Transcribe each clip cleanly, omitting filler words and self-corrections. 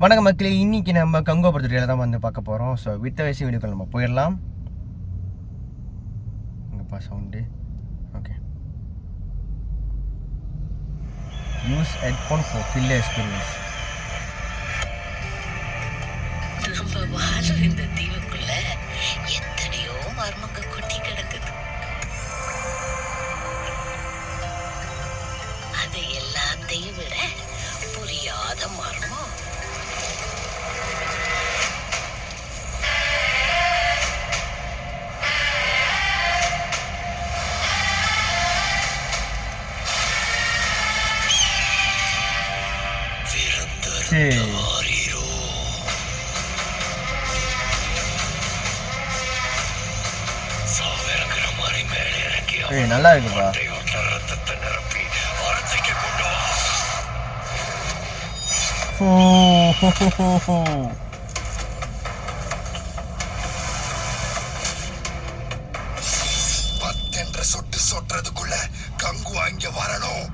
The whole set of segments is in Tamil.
வணக்கம் மக்களே, இன்னைக்கு நம்ம கங்கோ படத்துல தான் வந்து பார்க்க போகிறோம். ஸோ வித்த வயசு வீடியோக்கள் நம்ம போயிடலாம். இங்கேப்பா sound. Okay, use headphone for killer experience. நம்ம வாழும் இந்த தீவுக்குள்ள எத்தனையோ மர்மங்க கொட்டி கிடக்குது. அது எல்லாத்தையும் விட புரியாத மர்மம் நல்லா இருக்குப்பா. பத்தென்ற சொட்டு சொட்டுறதுக்குள்ள கங்கு அங்க வரணும்.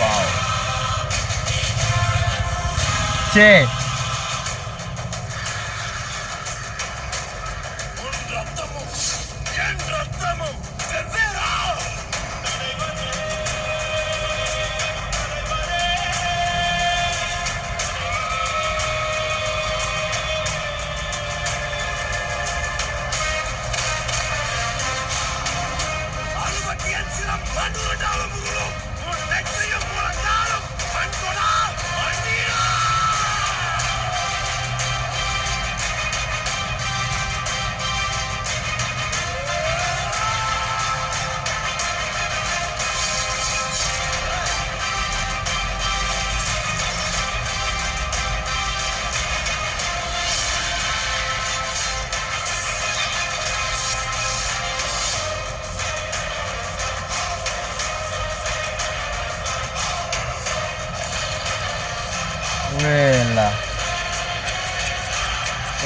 வாவ். சே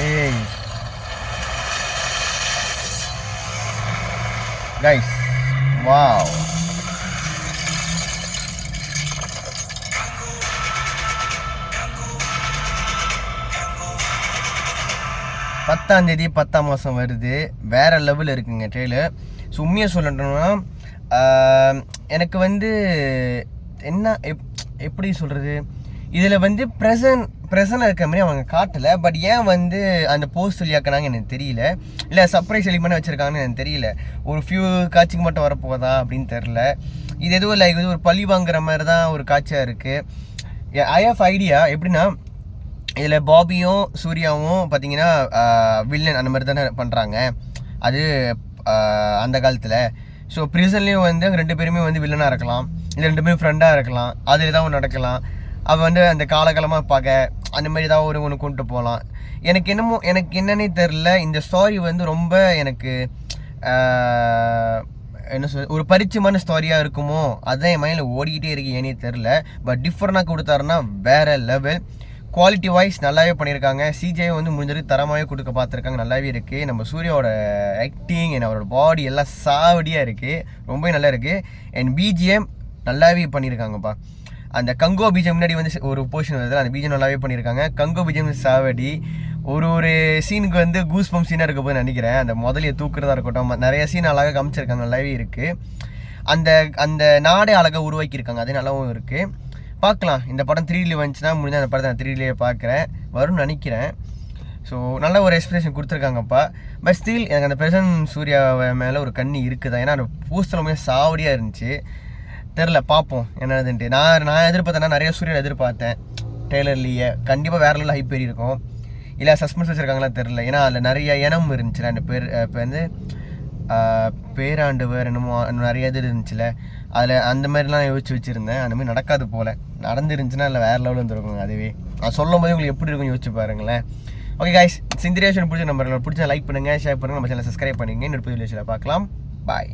ஏய் கைஸ், வாவ். பத்தாம் தேதி 10ஆம் மாதம் வருது. வேற லெவல் இருக்குங்க ட்ரெயிலர். ஸோ உண்மையாக சொல்லணும்னா எனக்கு வந்து என்ன எப்படி சொல்கிறது, இதில் வந்து ப்ரெசன்ட் இருக்க மாதிரி அவங்க காட்டலை. பட் ஏன் வந்து அந்த போஸ்ட் சொல்லியாக்கினாங்க எனக்கு தெரியல. இல்லை சர்ப்ரைஸ் எலிமெண்ட் வச்சுருக்காங்கன்னு எனக்கு தெரியல. ஒரு ஃபியூ காட்சிக்கு மட்டும் வரப்போதா அப்படின்னு தெரில. இது எதுவும் லைக் இது ஒரு பழி வாங்குற மாதிரி தான் ஒரு காட்சியாக இருக்குது. I have idea. எப்படின்னா, இதில் பாபியும் சூர்யாவும் பார்த்தீங்கன்னா வில்லன் அந்த மாதிரி தானே பண்ணுறாங்க. அது அந்த காலத்தில். ஸோ ப்ரிசன்லேயும் வந்து அங்கே 2 பேருமே வந்து வில்லனாக இருக்கலாம், இல்லை 2 பேரும் ஃப்ரெண்டாக இருக்கலாம். அதில் தான் ஒன்று நடக்கலாம். அவள் வந்து அந்த காலகாலமாக பார்க்க அந்த மாதிரி ஏதாவது ஒன்று கொண்டு போகலாம். எனக்கு என்னன்னே தெரில. இந்த ஸ்டோரி வந்து ரொம்ப எனக்கு என்ன சொல், ஒரு பரிச்சயமான ஸ்டோரியாக இருக்குமோ அதுதான் என் மைண்டில் ஓடிக்கிட்டே இருக்கு. ஏன்னே தெரில. பட் டிஃப்ரெண்டாக கொடுத்தாருன்னா வேறு லெவல். குவாலிட்டி வைஸ் நல்லாவே பண்ணியிருக்காங்க. சிஜே வந்து முடிஞ்சது தரமாகவே கொடுக்க பார்த்துருக்காங்க. நல்லாவே இருக்குது. நம்ம சூர்யாவோட ஆக்டிங் அண்ட் அவரோட பாடி எல்லாம் சாவடியாக இருக்குது. ரொம்ப நல்லா இருக்குது. அண்ட் பிஜிஎம் நல்லாவே பண்ணியிருக்காங்கப்பா. அந்த கங்கோ பீஜம் முன்னாடி வந்து ஒரு போர்ஷன் வருது, அந்த பீஜம் நல்லாவே பண்ணியிருக்காங்க. கங்கோ பீஜம் சாவடி. ஒரு சீனுக்கு வந்து கூஸ் பம்ப் சீனாக இருக்க போது நினைக்கிறேன். அந்த முதலையை தூக்குறதா இருக்கட்டும், நிறைய சீன் அழகாக காமிச்சிருக்காங்க. நல்லாவே இருக்குது. அந்த நாடே அழகாக உருவாக்கியிருக்காங்க. அது நல்லாவும் இருக்குது. பார்க்கலாம். இந்த படம் 3D வந்துச்சுன்னா முடிஞ்சால் அந்த படத்தை நான் 3Dலேயே பார்க்குறேன். வரும்னு நினைக்கிறேன். ஸோ நல்ல ஒரு எக்ஸ்பிரேஷன் கொடுத்துருக்காங்கப்பா. பட் ஸ்டில் எனக்கு அந்த பிரசன்ட் சூர்யாவை மேலே ஒரு கண்ணி இருக்குதா. ஏன்னா அந்த போஸ்டருமே சாவடியாக இருந்துச்சு. தெரில, பார்ப்போம் என்னதுன்ட்டு. நான் எதிர்பார்த்தேன்னா நிறைய சூரியன் எதிர்பார்த்தேன் ட்ரெய்லர்லேயே. கண்டிப்பாக வேறு லெவலில் ஹைப் இருக்கும். இல்லை சஸ்பென்ஸ் வச்சுருக்காங்களா தெரில. ஏன்னா அதில் நிறைய இனம் இருந்துச்சுல. அந்த பேர் இப்போ வந்து பேராண்டு வேறு என்னமோ நிறைய இது இருந்துச்சுல. அதில் அந்த மாதிரிலாம் யோசிச்சு வச்சுருந்தேன். அந்த மாதிரி நடக்காது போல். நடந்துருந்துச்சுன்னா இல்லை வேறு லெவலில் வந்துருக்குங்க. அதுவே நான் சொல்லும் போது உங்களுக்கு எப்படி இருக்கும் யோசிச்சு பாருங்களேன். ஓகே கைஸ், இந்த வீடியோ பிடிச்ச நம்பர் பிடிச்சா லைக் பண்ணுங்கள், ஷேர் பண்ணுங்கள், நம்ம சேனலை சப்ஸ்கிரைப் பண்ணிங்க. இன்னொரு வீடியோவில் பார்க்கலாம். பாய்.